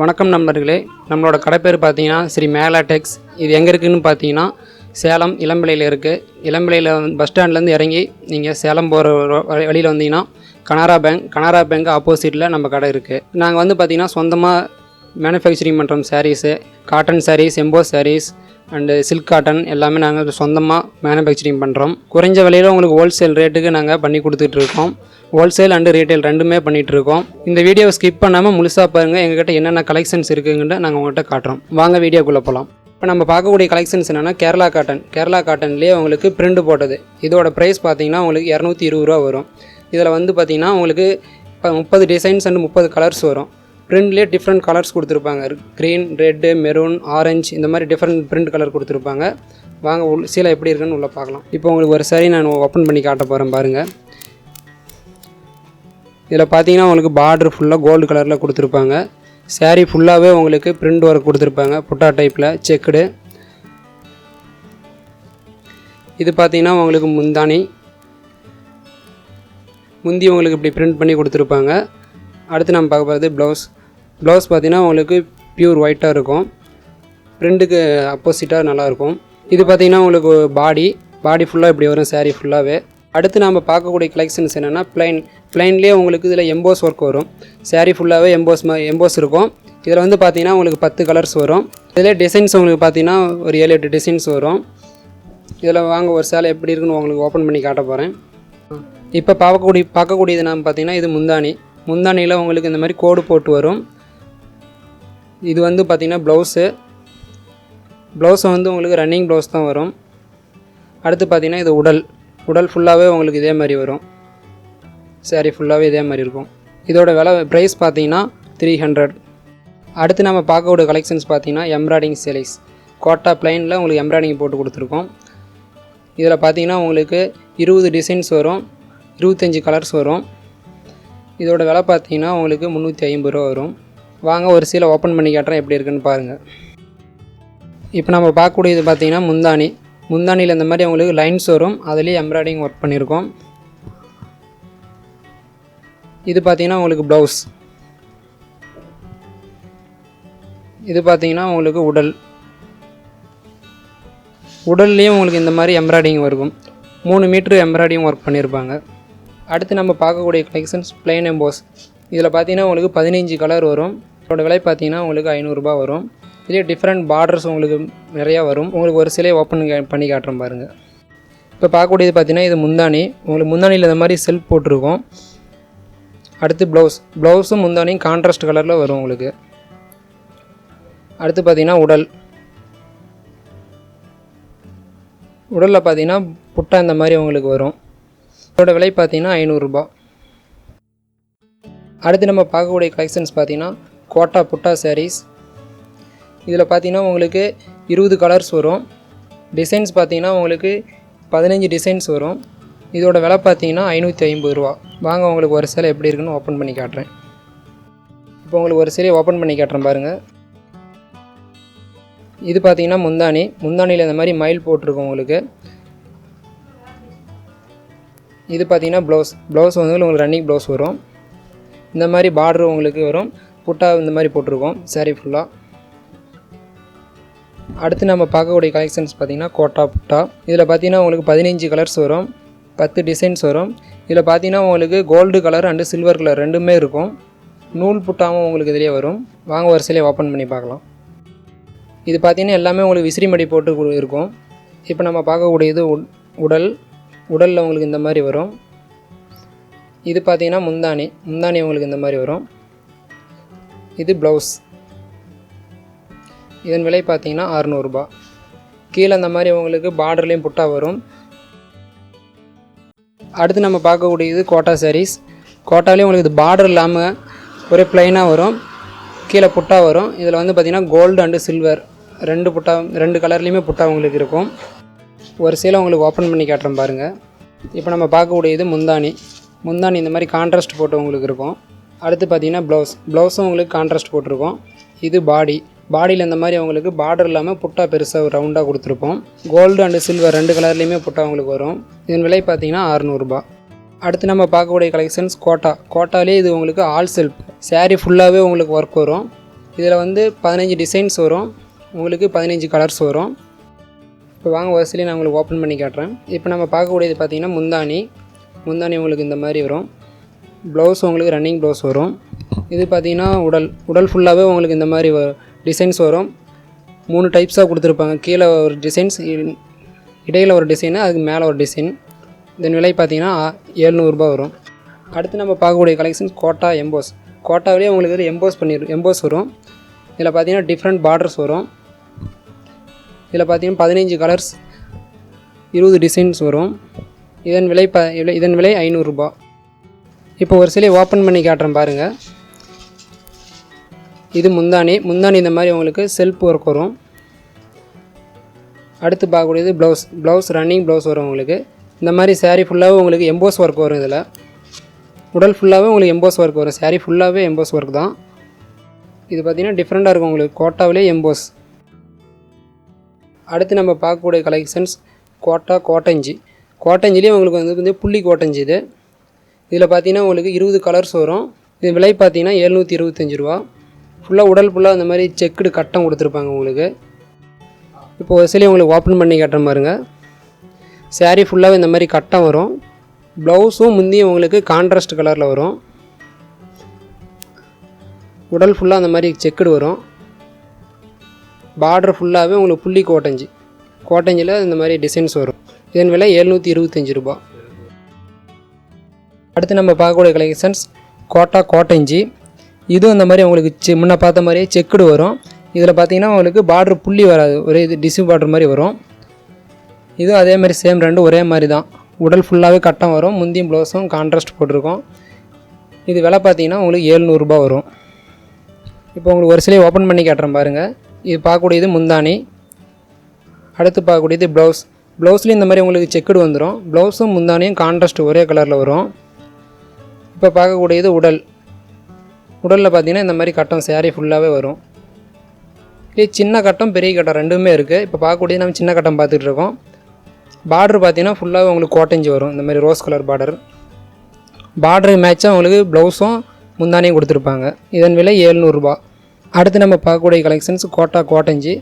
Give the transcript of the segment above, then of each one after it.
வணக்கம் நண்பர்களே, நம்மளோட கடை பேர் பார்த்தீங்கன்னா ஸ்ரீ மேகலா டெக்ஸ். இது எங்கே இருக்குதுன்னு பார்த்தீங்கன்னா சேலம் இளம்பிள்ளையில் இருக்குது. இளம்பிள்ளையில் பஸ் ஸ்டாண்ட்லேருந்து இறங்கி நீங்கள் சேலம் போகிற வழியில் வந்தீங்கன்னா கனரா பேங்க் ஆப்போசிட்டில் நம்ம கடை இருக்குது. நாங்கள் வந்து பார்த்திங்கன்னா சொந்தமாக மேனுஃபேக்சரிங் பண்ணுறோம். Sarees, cotton sarees, emboss sarees and silk cotton எல்லாமே நாங்கள் சொந்தமாக மேனுஃபேக்சரிங் பண்ணுறோம். குறைஞ்ச விலையில் உங்களுக்கு ஹோல்சேல் ரேட்டுக்கு நாங்கள் பண்ணி கொடுத்துட்ருக்கோம். ஹோல்சேல் அண்டு ரீட்டைல் ரெண்டுமே பண்ணிகிட்ருக்கோம். இந்த வீடியோவை ஸ்கிப் பண்ணாமல் முழுசாக பாருங்கள். எங்கள்கிட்ட என்னென்ன கலெக்ஷன்ஸ் இருக்குதுன்னு நாங்கள் உங்கள்கிட்ட காட்டுறோம். வாங்க வீடியோக்குள்ளே போகலாம். இப்போ நம்ம பார்க்கக்கூடிய கலெக்ஷன்ஸ் என்னென்னா கேரளா காட்டன்லேயே உங்களுக்கு பிரிண்ட் போட்டது. இதோட ப்ரைஸ் பார்த்தீங்கன்னா உங்களுக்கு 220 ரூபா வரும். இதில் வந்து பார்த்திங்கன்னா உங்களுக்கு 30 டிசைன்ஸ் அண்டு 30 கலர்ஸ் வரும். பிரிண்ட்லேயே டிஃப்ரெண்ட் கலர்ஸ் கொடுத்துருப்பாங்க. க்ரீன், ரெட்டு, மெரூன், ஆரஞ்சு இந்த மாதிரி டிஃப்ரெண்ட் பிரிண்ட் கலர் கொடுத்துருப்பாங்க. வாங்க சீலை எப்படி இருக்குன்னு உள்ளே பார்க்கலாம். இப்போ உங்களுக்கு ஒரு சாரி நான் ஓப்பன் பண்ணி காட்ட போகிறேன் பாருங்கள். இதில் பார்த்தீங்கன்னா உங்களுக்கு பார்டர் ஃபுல்லாக கோல்டு கலரில் கொடுத்துருப்பாங்க. சாரீ ஃபுல்லாகவே உங்களுக்கு பிரிண்ட் ஒர்க் கொடுத்துருப்பாங்க. புட்டா டைப்பில் செக்குடு. இது பார்த்தீங்கன்னா உங்களுக்கு முந்தி உங்களுக்கு இப்படி பிரிண்ட் பண்ணி கொடுத்துருப்பாங்க. அடுத்து நம்ம பார்க்க போகிறது ப்ளவுஸ் பார்த்தீங்கன்னா உங்களுக்கு பியூர் ஒயிட்டாக இருக்கும். பிரிண்ட்டுக்கு அப்போசிட்டாக நல்லாயிருக்கும். இது பார்த்தீங்கன்னா உங்களுக்கு பாடி ஃபுல்லாக இப்படி வரும் சாரீ ஃபுல்லாகவே. அடுத்து நம்ம பார்க்கக்கூடிய கலெக்ஷன்ஸ் என்னென்னா பிளைன்லேயே உங்களுக்கு இதில் எம்போஸ் ஒர்க் வரும். சாரீ ஃபுல்லாகவே எம்போஸ் இருக்கும். இதில் வந்து பார்த்தீங்கன்னா உங்களுக்கு 10 கலர்ஸ் வரும். இதில் டிசைன்ஸ் உங்களுக்கு பார்த்தீங்கன்னா ஒரு 7-8 டிசைன்ஸ் வரும். இதில் வாங்க ஒரு சேலை எப்படி இருக்குன்னு உங்களுக்கு ஓப்பன் பண்ணி காட்ட போகிறேன். இப்போ பார்க்கக்கூடியது நம்ம பார்த்தீங்கன்னா இது முந்தானியில் உங்களுக்கு இந்த மாதிரி கோடு போட்டு வரும். இது வந்து பார்த்திங்கன்னா ப்ளவுஸை வந்து உங்களுக்கு ரன்னிங் ப்ளவுஸ் தான் வரும். அடுத்து பார்த்திங்கன்னா இது உடல் ஃபுல்லாகவே உங்களுக்கு இதே மாதிரி வரும். சாரீ ஃபுல்லாகவே இதே மாதிரி இருக்கும். இதோட ப்ரைஸ் பார்த்தீங்கன்னா 300. அடுத்து நம்ம பார்க்கக்கூடிய கலெக்ஷன்ஸ் பார்த்தீங்கன்னா எம்ப்ராய்டிங் சாரீஸ். கோட்டா பிளைனில் உங்களுக்கு எம்ப்ராய்டிங் போட்டு கொடுத்துருக்கோம். இதில் பார்த்தீங்கன்னா உங்களுக்கு 20 டிசைன்ஸ் வரும், 25 கலர்ஸ் வரும். இதோட விலை பார்த்தீங்கன்னா உங்களுக்கு 350 ரூபா வரும். வாங்க ஒரு சீலை ஓப்பன் பண்ணி காட்டுறேன் எப்படி இருக்குன்னு பாருங்கள். இப்போ நம்ம பார்க்கக்கூடியது பார்த்தீங்கன்னா முந்தானியில் இந்த மாதிரி உங்களுக்கு லைன்ஸ் வரும். அதுலேயே எம்ப்ராய்டிங் ஒர்க் பண்ணியிருக்கோம். இது பார்த்தீங்கன்னா உங்களுக்கு ப்ளவுஸ். இது பார்த்தீங்கன்னா உங்களுக்கு உடல்லையும் உங்களுக்கு இந்த மாதிரி எம்ப்ராய்டிங் வரும். 3 மீட்ரு எம்ப்ராய்டிங் ஒர்க் பண்ணியிருப்பாங்க. அடுத்து நம்ம பார்க்கக்கூடிய கலெக்ஷன்ஸ் பிளைன் எம்போஸ். இதில் பார்த்தீங்கன்னா உங்களுக்கு 15 கலர் வரும். இதோட விலை பார்த்தீங்கன்னா உங்களுக்கு 500 ரூபா வரும். இதுலேயே டிஃப்ரெண்ட் பார்டர்ஸ் உங்களுக்கு நிறையா வரும். உங்களுக்கு ஒரு சிலையை ஓப்பன் பண்ணி காட்டுறேன் பாருங்கள். இப்போ பார்க்கக்கூடியது பார்த்தீங்கன்னா இது முந்தானியில் இந்த மாதிரி செல்ஃப் போட்டிருக்கும். அடுத்து ப்ளவுஸும் முந்தானியும் கான்ட்ராஸ்ட் கலரில் வரும் உங்களுக்கு. அடுத்து பார்த்தீங்கன்னா உடலில் பார்த்தீங்கன்னா புட்டா இந்த மாதிரி உங்களுக்கு வரும். இதோட விலை பார்த்தீங்கன்னா 500 ரூபா. அடுத்து நம்ம பார்க்கக்கூடிய கலெக்ஷன்ஸ் பார்த்தீங்கன்னா கோட்டா புட்டா சாரீஸ். இதில் பார்த்தீங்கன்னா உங்களுக்கு 20 கலர்ஸ் வரும். டிசைன்ஸ் பார்த்தீங்கன்னா உங்களுக்கு 15 டிசைன்ஸ் வரும். இதோட விலை பார்த்தீங்கன்னா 550 ரூபா. வாங்க உங்களுக்கு ஒரு சேலை எப்படி இருக்குன்னு ஓப்பன் பண்ணி காட்டுறேன். இப்போ உங்களுக்கு ஒரு சேலையை ஓப்பன் பண்ணி காட்டுறேன் பாருங்கள். இது பார்த்தீங்கன்னா முந்தானியில் இந்த மாதிரி மயில் போட்டிருக்கும் உங்களுக்கு. இது பார்த்தீங்கன்னா ப்ளவுஸ் வந்து உங்களுக்கு ரன்னிங் ப்ளவுஸ் வரும். இந்த மாதிரி பார்டர் உங்களுக்கு வரும். புட்டா இந்த மாதிரி போட்டிருக்கோம் சாரீ ஃபுல்லாக. அடுத்து நம்ம பார்க்கக்கூடிய கலெக்ஷன்ஸ் பார்த்திங்கன்னா கோட்டா புட்டா. இதில் பார்த்தீங்கன்னா உங்களுக்கு 15 கலர்ஸ் வரும், 10 டிசைன்ஸ் வரும். இதில் பார்த்தீங்கன்னா உங்களுக்கு gold colour and silver colour ரெண்டுமே இருக்கும். நூல் புட்டாவும் உங்களுக்கு இதிலே வரும். வாங்க ஒரு சிலையை ஓப்பன் பண்ணி பார்க்கலாம். இது பார்த்தீங்கன்னா எல்லாமே உங்களுக்கு விசிறி மடி போட்டு இருக்கும். இப்போ நம்ம பார்க்கக்கூடியது உடலில் உங்களுக்கு இந்த மாதிரி வரும். இது பார்த்தீங்கன்னா முந்தானி உங்களுக்கு இந்த மாதிரி வரும். இது ப்ளவுஸ். இதன் விலை பார்த்தீங்கன்னா 600 ரூபா. கீழே இந்த மாதிரி உங்களுக்கு பார்டர்லேயும் புட்டா வரும். அடுத்து நம்ம பார்க்கக்கூடியது கோட்டா சாரீஸ். கோட்டாலேயும் உங்களுக்கு இது பார்டர் இல்லாமல் ஒரே ப்ளைனாக வரும். கீழே புட்டா வரும். இதில் வந்து பார்த்திங்கன்னா கோல்டு அண்டு சில்வர் ரெண்டு கலர்லேயுமே புட்டா உங்களுக்கு இருக்கும். ஒரு சீலை உங்களுக்கு ஓப்பன் பண்ணி காட்டுறேன் பாருங்கள். இப்போ நம்ம பார்க்கக்கூடியது முந்தானி இந்த மாதிரி கான்ட்ராஸ்ட் போட்டு உங்களுக்கு இருக்கும். அடுத்து பார்த்திங்கன்னா ப்ளவுஸும் உங்களுக்கு கான்ட்ராஸ்ட் போட்டிருக்கோம். இது பாடியில் இந்த மாதிரி உங்களுக்கு பார்டர் இல்லாமல் புட்டா பெருசாக ரவுண்டாக கொடுத்துருப்போம். கோல்டு அண்டு சில்வர் 2 கலர்லேயுமே புட்டா உங்களுக்கு வரும். இதன் விலை பார்த்தீங்கன்னா 600 ரூபா. அடுத்து நம்ம பார்க்கக்கூடிய கலெக்ஷன்ஸ் கோட்டாலே இது உங்களுக்கு ஆல் செல்ஃப் சாரீ ஃபுல்லாகவே உங்களுக்கு ஒர்க் வரும். இதில் வந்து 15 டிசைன்ஸ் வரும், உங்களுக்கு 15 கலர்ஸ் வரும். இப்போ வாங்க வரிசையிலே நான் உங்களுக்கு ஓப்பன் பண்ணி காட்டுறேன். இப்போ நம்ம பார்க்கக்கூடியது பார்த்திங்கன்னா முந்தானி உங்களுக்கு இந்த மாதிரி வரும். ப்ளவுஸ் உங்களுக்கு ரன்னிங் ப்ளவுஸ் வரும். இது பார்த்திங்கன்னா உடல் ஃபுல்லாகவே உங்களுக்கு இந்த மாதிரி டிசைன்ஸ் வரும். 3 டைப்ஸாக கொடுத்துருப்பாங்க. கீழே ஒரு டிசைன்ஸ், இடையில் ஒரு டிசைனு, அதுக்கு மேலே ஒரு டிசைன். இதன் விலை பார்த்திங்கன்னா 700 ரூபா வரும். அடுத்து நம்ம பார்க்கக்கூடிய கலெக்ஷன்ஸ் கோட்டா எம்போஸ். கோட்டாவிலே உங்களுக்கு எம்போஸ் வரும். இதில் பார்த்திங்கன்னா டிஃப்ரெண்ட் பார்டர்ஸ் வரும். இதில் பார்த்திங்கன்னா 15 கலர்ஸ், 20 டிசைன்ஸ் வரும். இதன் விலை 500 ரூபா. இப்போ ஒரு சிலை ஓப்பன் பண்ணி காட்டுறேன் பாருங்கள். இது முந்தானி இந்த மாதிரி உங்களுக்கு செல்ஃப் ஒர்க் வரும். அடுத்து பார்க்கக்கூடியது ப்ளவுஸ் ரன்னிங் ப்ளவுஸ் வரும். உங்களுக்கு இந்த மாதிரி சாரீ ஃபுல்லாகவே உங்களுக்கு எம்போஸ் ஒர்க் வரும். இதில் உடல் ஃபுல்லாகவே உங்களுக்கு எம்போஸ் ஒர்க் வரும். சாரீ ஃபுல்லாகவே எம்போஸ் ஒர்க் தான். இது பார்த்திங்கன்னா டிஃப்ரெண்ட்டாக இருக்கும் உங்களுக்கு, கோட்டாவிலே எம்போஸ். அடுத்து நம்ம பார்க்கக்கூடிய கலெக்ஷன்ஸ் கோட்டஞ்சிலேயே உங்களுக்கு வந்து புள்ளி கோட்டஞ்சி. இதில் பார்த்திங்கன்னா உங்களுக்கு 20 கலர்ஸ் வரும். இது விலை பார்த்திங்கன்னா 725 ரூபா. ஃபுல்லாக இந்த மாதிரி செக்குடு கட்டம் கொடுத்துருப்பாங்க உங்களுக்கு. இப்போ ஒரு சிலை உங்களுக்கு ஓப்பன் பண்ணி காட்டுற பாருங்க. சாரீ ஃபுல்லாகவே இந்த மாதிரி கட்டம் வரும். ப்ளவுஸும் முந்தியும் உங்களுக்கு கான்ட்ராஸ்ட் கலரில் வரும். உடல் ஃபுல்லாக அந்த மாதிரி செக்குடு வரும். பார்டர் ஃபுல்லாகவே உங்களுக்கு புள்ளி கோட்டஞ்சியில் இந்த மாதிரி டிசைன்ஸ் வரும். இதன் விலை 725 ரூபா. அடுத்து நம்ம பார்க்கக்கூடிய கலெக்ஷன்ஸ் கோட்டஞ்சி. இதுவும் இந்த மாதிரி உங்களுக்கு முன்ன பார்த்த மாதிரியே செக்குடு வரும். இதில் பார்த்திங்கன்னா உங்களுக்கு பார்டர் புள்ளி வராது, ஒரே இது டிஷ்யூ பார்டர் மாதிரி வரும். இதுவும் அதே மாதிரி சேம், ரெண்டும் ஒரே மாதிரி தான். உடல் ஃபுல்லாகவே கட்டம் வரும். முந்தியும் ப்ளவுஸும் கான்ட்ராஸ்ட் போட்டிருக்கோம். இது விலை பார்த்திங்கன்னா உங்களுக்கு 700 ரூபா வரும். இப்போ உங்களுக்கு ஒரு சிலையை ஓப்பன் பண்ணி காட்டுறேன் பாருங்கள். இது பார்க்கக்கூடியது முந்தானி. அடுத்து பார்க்கக்கூடியது ப்ளவுஸ்லேயும் இந்த மாதிரி உங்களுக்கு செக்குடு வந்துடும். ப்ளவுஸும் முந்தானியும் கான்ட்ராஸ்ட் ஒரே கலரில் வரும். இப்போ பார்க்கக்கூடியது உடலில் பார்த்திங்கன்னா இந்த மாதிரி கட்டம் சாரீ ஃபுல்லாகவே வரும். இது சின்ன கட்டம் பெரிய கட்டம் ரெண்டுமே இருக்குது. இப்போ பார்க்கக்கூடியது நம்ம சின்ன கட்டம் பார்த்துட்டு இருக்கோம். பார்டர் பார்த்திங்கன்னா ஃபுல்லாகவே உங்களுக்கு கோட்டஞ்சி வரும். இந்த மாதிரி ரோஸ் கலர் பார்டருக்கு மேட்சாக உங்களுக்கு ப்ளவுஸும் முந்தானியும் கொடுத்துருப்பாங்க. இதன் விலை 700 ரூபா. அடுத்து நம்ம பார்க்கக்கூடிய கலெக்ஷன்ஸ் கோட்டஞ்சி.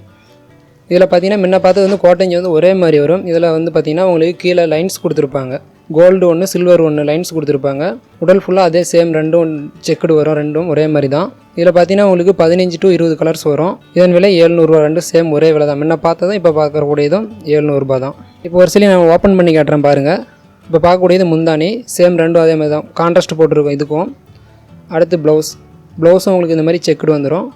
இதில் பார்த்திங்கன்னா முன்ன பார்த்தது வந்து கோட்டஞ்சி வந்து ஒரே மாதிரி வரும். இதில் வந்து பார்த்திங்கன்னா உங்களுக்கு கீழே லைன்ஸ் கொடுத்துருப்பாங்க. கோல்டு ஒன்று, சில்வர் ஒன்று லைன்ஸ் கொடுத்துருப்பாங்க. உடல் ஃபுல்லாக அதே சேம், ரெண்டும் செக்குடு வரும். ரெண்டும் ஒரே மாதிரி தான். இதில் பார்த்தீங்கன்னா உங்களுக்கு 15 to 20 கலர்ஸ் வரும். இதன் விலை 700 ரூபா. ரெண்டும் சேம் ஒரே விலை தான். முன்ன பார்த்ததும் இப்போ பார்க்கக்கூடியதும் 700 ரூபா தான். இப்போ ஒரு சில நான் ஓப்பன் பண்ணி காட்டுறேன் பாருங்கள். இப்போ பார்க்கக்கூடியது முந்தானி, சேம் ரெண்டும் அதே மாதிரி தான். கான்ட்ராஸ்ட் போட்டிருக்கும் இதுக்கும். அடுத்து ப்ளவுஸும் உங்களுக்கு இந்த மாதிரி செக்குடு வந்துடும்.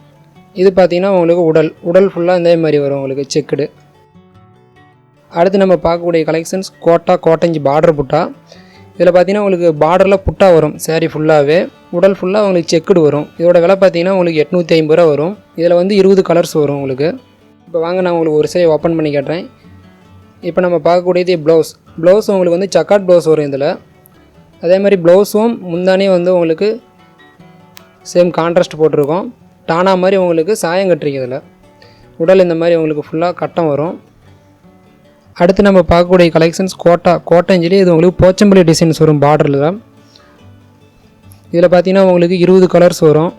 இது பார்த்திங்கன்னா உங்களுக்கு உடல் ஃபுல்லாக இந்த மாதிரி வரும் உங்களுக்கு செக்குடு. அடுத்து நம்ம பார்க்கக்கூடிய கலெக்ஷன்ஸ் கோட்டஞ்சி பார்டர் புட்டா. இதில் பார்த்திங்கன்னா உங்களுக்கு பார்டரில் புட்டா வரும். சாரீ ஃபுல்லாகவே உடல் ஃபுல்லாக உங்களுக்கு செக்குடு வரும். இதோட விலை பார்த்திங்கன்னா உங்களுக்கு 850 ரூபா வரும். இதில் வந்து 20 கலர்ஸ் வரும் உங்களுக்கு. இப்போ வாங்க நான் உங்களுக்கு ஒரு சேலை ஓப்பன் பண்ணி காட்டுறேன். இப்போ நம்ம பார்க்கக்கூடியது ப்ளவுஸ் உங்களுக்கு வந்து சக்காட் ப்ளவுஸ் வரும். இதில் அதே மாதிரி ப்ளவுஸும் முந்தானியும் வந்து உங்களுக்கு சேம் கான்ட்ராஸ்ட் போட்டிருக்கோம். டானா மாதிரி உங்களுக்கு சாயம் கட்டுறீங்க. இதில் உடல் இந்த மாதிரி உங்களுக்கு ஃபுல்லாக கட்டம் வரும். அடுத்து நம்ம பார்க்கக்கூடிய கலெக்ஷன்ஸ் கோட்டஞ்சிலே இது உங்களுக்கு போச்சம்பள்ளி டிசைன்ஸ் வரும் பார்டரில். இதில் பார்த்தீங்கன்னா உங்களுக்கு 20 கலர்ஸ் வரும்.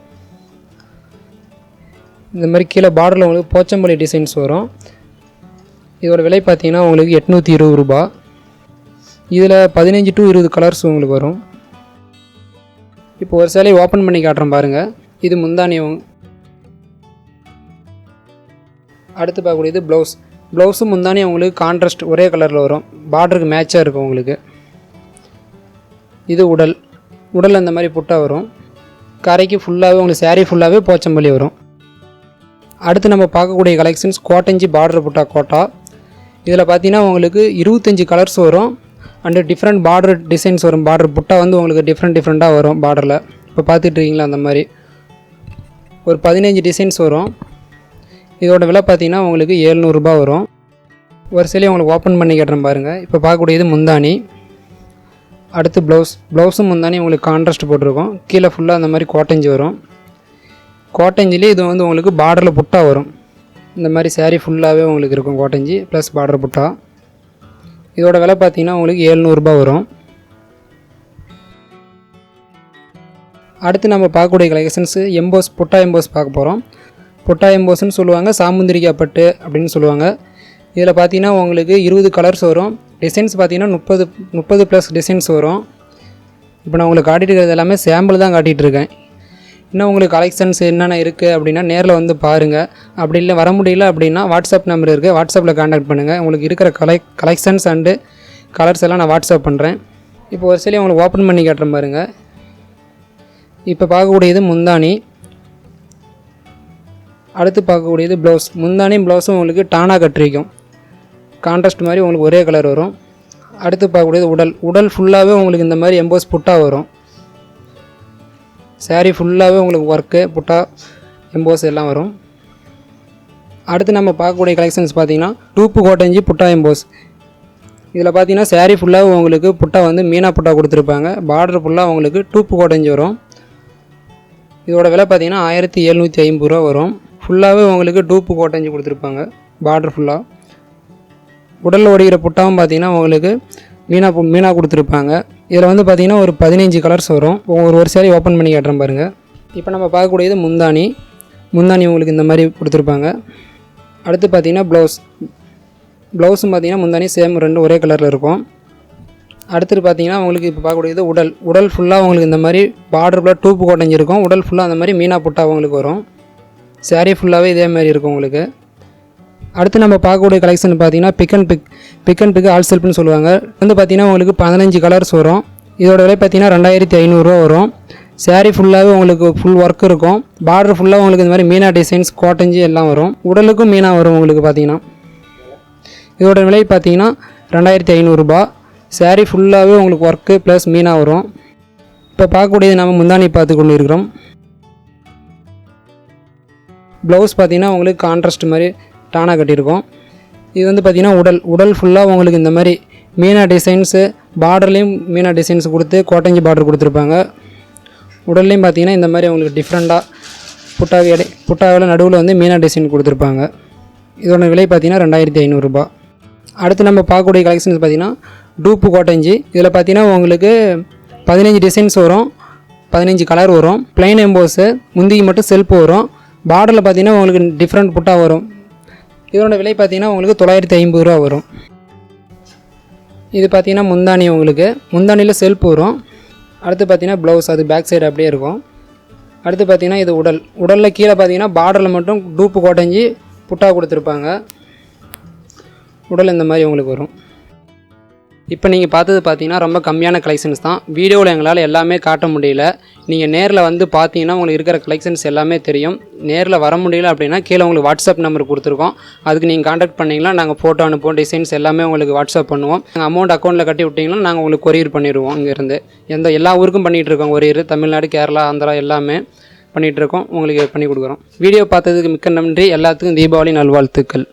இந்த மாதிரி கீழே பார்டரில் உங்களுக்கு போச்சம்பள்ளி டிசைன்ஸ் வரும். இதோட விலை பார்த்தீங்கன்னா உங்களுக்கு 820 ரூபா. இதில் 15 to 20 கலர்ஸ் உங்களுக்கு வரும். இப்போ ஒரு சேலை ஓப்பன் பண்ணி காட்டுறேன் பாருங்கள். இது முந்தானியும். அடுத்து பார்க்கக்கூடியது ப்ளவுஸும் முந்தானி உங்களுக்கு கான்ட்ராஸ்ட் ஒரே கலரில் வரும். பார்டருக்கு மேட்சாக இருக்கும் உங்களுக்கு. இது உடல் அந்த மாதிரி புட்டா வரும். கரைக்கு ஃபுல்லாகவே உங்களுக்கு சாரீ ஃபுல்லாகவே போச்சம்பள்ளி வரும். அடுத்து நம்ம பார்க்கக்கூடிய கலெக்ஷன்ஸ் கோட்டஞ்சி பார்டர் புட்டா கோட்டா. இதில் பார்த்தீங்கன்னா உங்களுக்கு 25 கலர்ஸ் வரும். அண்டு டிஃப்ரெண்ட் பார்டர் டிசைன்ஸ் வரும். பார்டர் புட்டா வந்து உங்களுக்கு டிஃப்ரெண்ட்டாக வரும் பார்டரில். இப்போ பார்த்துட்ருக்கீங்களா அந்த மாதிரி ஒரு 15 டிசைன்ஸ் வரும். இதோட விலை பார்த்தீங்கன்னா உங்களுக்கு 700 ரூபா வரும். ஒரு சிலையை உங்களுக்கு ஓப்பன் பண்ணி காட்டுறேன் பாருங்கள். இப்போ பார்க்கக்கூடியது முந்தானி. அடுத்து ப்ளவுஸும் முந்தானி உங்களுக்கு கான்ட்ராஸ்ட் போட்டிருக்கோம். கீழே ஃபுல்லாக அந்த மாதிரி கோட்டஞ்சி வரும். கோட்டஞ்சிலே இது வந்து உங்களுக்கு பார்டரில் புட்டா வரும். இந்த மாதிரி சாரீ ஃபுல்லாகவே உங்களுக்கு இருக்கும் கோட்டஞ்சி ப்ளஸ் பார்டர் புட்டா. இதோட விலை பார்த்தீங்கன்னா உங்களுக்கு 700 ரூபா வரும். அடுத்து நம்ம பார்க்கக்கூடிய கலெக்ஷன்ஸு புட்டா எம்போஸ் பார்க்க போகிறோம். புட்டா எம்போஸ்ன்னு சொல்லுவாங்க, சாமுந்திரிகா பட்டு அப்படின்னு சொல்லுவாங்க. இதில் பார்த்தீங்கன்னா உங்களுக்கு 20 கலர்ஸ் வரும். டிசைன்ஸ் பார்த்தீங்கன்னா 30 ப்ளஸ் டிசைன்ஸ் வரும். இப்போ நான் உங்களுக்கு காட்டிகிட்டு இருக்கிறது எல்லாமே சாம்பிள் தான் காட்டிகிட்டு இருக்கேன். இன்னும் உங்களுக்கு கலெக்ஷன்ஸ் என்னென்ன இருக்குது அப்படின்னா நேரில் வந்து பாருங்கள். அப்படி இல்லை வர முடியல அப்படின்னா வாட்ஸ்அப் நம்பர் இருக்குது, வாட்ஸ்அப்பில் கான்டாக்ட் பண்ணுங்கள். உங்களுக்கு இருக்கிற கலெக்ஷன்ஸ் அண்டு கலர்ஸ் எல்லாம் நான் வாட்ஸ்அப் பண்ணுறேன். இப்போ ஒரு சில உங்களுக்கு ஓப்பன் பண்ணி காட்டுறேன் பாருங்கள். இப்போ பார்க்கக்கூடியது முந்தானி, அடுத்து பார்க்கக்கூடியது ப்ளவுஸ். முந்தானி ப்ளவுஸும் உங்களுக்கு டானா கட்டிருக்கும், கான்ட்ராஸ்ட் மாதிரி உங்களுக்கு ஒரே கலர் வரும். அடுத்து பார்க்கக்கூடியது உடல் ஃபுல்லாகவே உங்களுக்கு இந்த மாதிரி எம்போஸ் புட்டா வரும். சாரீ ஃபுல்லாகவே உங்களுக்கு ஒர்க்கு புட்டா எம்போஸ் எல்லாம் வரும். அடுத்து நம்ம பார்க்கக்கூடிய கலெக்ஷன்ஸ் பார்த்திங்கன்னா டூப்பு கோட்டஞ்சி புட்டா எம்போஸ். இதில் பார்த்தீங்கன்னா சாரீ ஃபுல்லாக உங்களுக்கு புட்டா வந்து மீனா புட்டா கொடுத்துருப்பாங்க. பார்டர் ஃபுல்லாக உங்களுக்கு டூப்பு கோட்டஞ்சி வரும். இதோட விலை பார்த்தீங்கன்னா 1750 ரூபா வரும். ஃபுல்லாகவே உங்களுக்கு டூப்பு கோட்டஞ்சி கொடுத்துருப்பாங்க பார்டர் ஃபுல்லாக. உடலில் ஓடுகிற புட்டாவும் பார்த்தீங்கன்னா உங்களுக்கு மீனா கொடுத்துருப்பாங்க. இதில் வந்து பார்த்திங்கன்னா ஒரு 15 கலர்ஸ் வரும். ஒரு சாரி ஓப்பன் பண்ணி காட்டுறேன் பாருங்கள். இப்போ நம்ம பார்க்கக்கூடியது முந்தானி உங்களுக்கு இந்த மாதிரி கொடுத்துருப்பாங்க. அடுத்து பார்த்திங்கன்னா ப்ளவுஸும் பார்த்திங்கன்னா முந்தானி சேம் ரெண்டும் ஒரே கலரில் இருக்கும். அடுத்து பார்த்திங்கன்னா உங்களுக்கு இப்போ பார்க்கக்கூடியது உடல் ஃபுல்லாக உங்களுக்கு இந்த மாதிரி பார்டர் ஃபுல்லாக டூப்பு கோட்டஞ்சி இருக்கும். உடல் ஃபுல்லாக அந்த மாதிரி மீனா புட்டா உங்களுக்கு வரும். சாரீ ஃபுல்லாகவே இதே மாதிரி இருக்கும் உங்களுக்கு. அடுத்து நம்ம பார்க்கக்கூடிய கலெக்ஷன் பார்த்தீங்கன்னா பிக் அண்ட் பிக் ஆல் செல்ஃப்னு சொல்லுவாங்க. வந்து பார்த்தீங்கன்னா உங்களுக்கு 15 கலர்ஸ் வரும். இதோட விலை பார்த்தீங்கன்னா 2500 ரூபா வரும். சாரீ ஃபுல்லாகவே உங்களுக்கு ஃபுல் ஒர்க் இருக்கும். பார்டர் ஃபுல்லாக உங்களுக்கு இந்த மாதிரி மீனா டிசைன்ஸ் கோட்டஞ்சி எல்லாம் வரும். உடலுக்கும் மீனா வரும் உங்களுக்கு பார்த்தீங்கன்னா. இதோட விலை பார்த்தீங்கன்னா 2500 ரூபா. சாரீ ஃபுல்லாகவே உங்களுக்கு ஒர்க்கு ப்ளஸ் மீனா வரும். இப்போ பார்க்கக்கூடியது நம்ம முந்தானி பார்த்து கொண்டு இருக்கிறோம். ப்ளவுஸ் பார்த்தீங்கன்னா உங்களுக்கு கான்ட்ராஸ்ட் மாதிரி டானா கட்டியிருக்கோம். இது வந்து பார்த்திங்கன்னா உடல் ஃபுல்லாக உங்களுக்கு இந்த மாதிரி மீனா டிசைன்ஸு, பார்டர்லேயும் மீனா டிசைன்ஸ் கொடுத்து கோட்டஞ்சி பார்டர் கொடுத்துருப்பாங்க. உடல்லையும் பார்த்திங்கன்னா இந்த மாதிரி உங்களுக்கு டிஃப்ரெண்ட்டாக புட்டாவில் நடுவில் வந்து மீனா டிசைன் கொடுத்துருப்பாங்க. இதோட விலை பார்த்திங்கன்னா 2500 ரூபா. அடுத்து நம்ம பார்க்கக்கூடிய கலெக்ஷன்ஸ் பார்த்திங்கன்னா டூப்பு கோட்டஞ்சி. இதில் பார்த்திங்கன்னா உங்களுக்கு 15 டிசைன்ஸ் வரும், 15 கலர் வரும். ப்ளைன் எம்போஸு, முந்திக்கு மட்டும் செல்ஃப் வரும். பார்டரில் பார்த்திங்கன்னா உங்களுக்கு டிஃப்ரெண்ட் புட்டா வரும். இதோட விலை பார்த்திங்கன்னா உங்களுக்கு 950 ரூபா வரும். இது பார்த்திங்கன்னா முந்தானி, உங்களுக்கு முந்தானியில் செல்ஃப் வரும். அடுத்து பார்த்திங்கன்னா ப்ளவுஸ், அது பேக் சைடு அப்படியே இருக்கும். அடுத்து பார்த்திங்கன்னா இது உடலில் கீழே பார்த்திங்கன்னா பார்டரில் மட்டும் டூப்பு கோட்டஞ்சி புட்டா கொடுத்துருப்பாங்க. உடல் இந்த மாதிரி உங்களுக்கு வரும். இப்போ நீங்கள் பார்த்தது பார்த்தீங்கன்னா ரொம்ப கம்மியான கலெக்ஷன்ஸ் தான். வீடியோவில் எங்களால் எல்லாமே காட்ட முடியல. நீங்கள் நேரில் வந்து பார்த்தீங்கன்னா உங்களுக்கு இருக்கிற கலெக்ஷன்ஸ் எல்லாமே தெரியும். நேரில் வர முடியல அப்படின்னா கீழே உங்களுக்கு வாட்ஸ்அப் நம்பர் கொடுத்துருக்கோம். அதுக்கு நீங்கள் காண்டாக்ட் பண்ணிங்கன்னா நாங்கள் ஃபோட்டோ அனுப்புவோம், டிசைன்ஸ் எல்லாமே உங்களுக்கு வாட்ஸ்அப் பண்ணுவோம். நாங்கள் அமௌண்ட் அக்கௌண்ட்டில் கட்டி விட்டிங்கன்னா நாங்கள் உங்களுக்கு கொரியர் பண்ணிடுவோம். இங்கேருந்து எல்லா ஊருக்கும் பண்ணிகிட்ருக்கோம் கொரியர். தமிழ்நாடு, கேரளா, ஆந்திரா எல்லாமே பண்ணிகிட்ருக்கோம். உங்களுக்கு பண்ணி கொடுக்குறோம். வீடியோ பார்த்ததுக்கு மிக்க நன்றி. எல்லாத்துக்கும் தீபாவளி நல்வாழ்த்துக்கள்.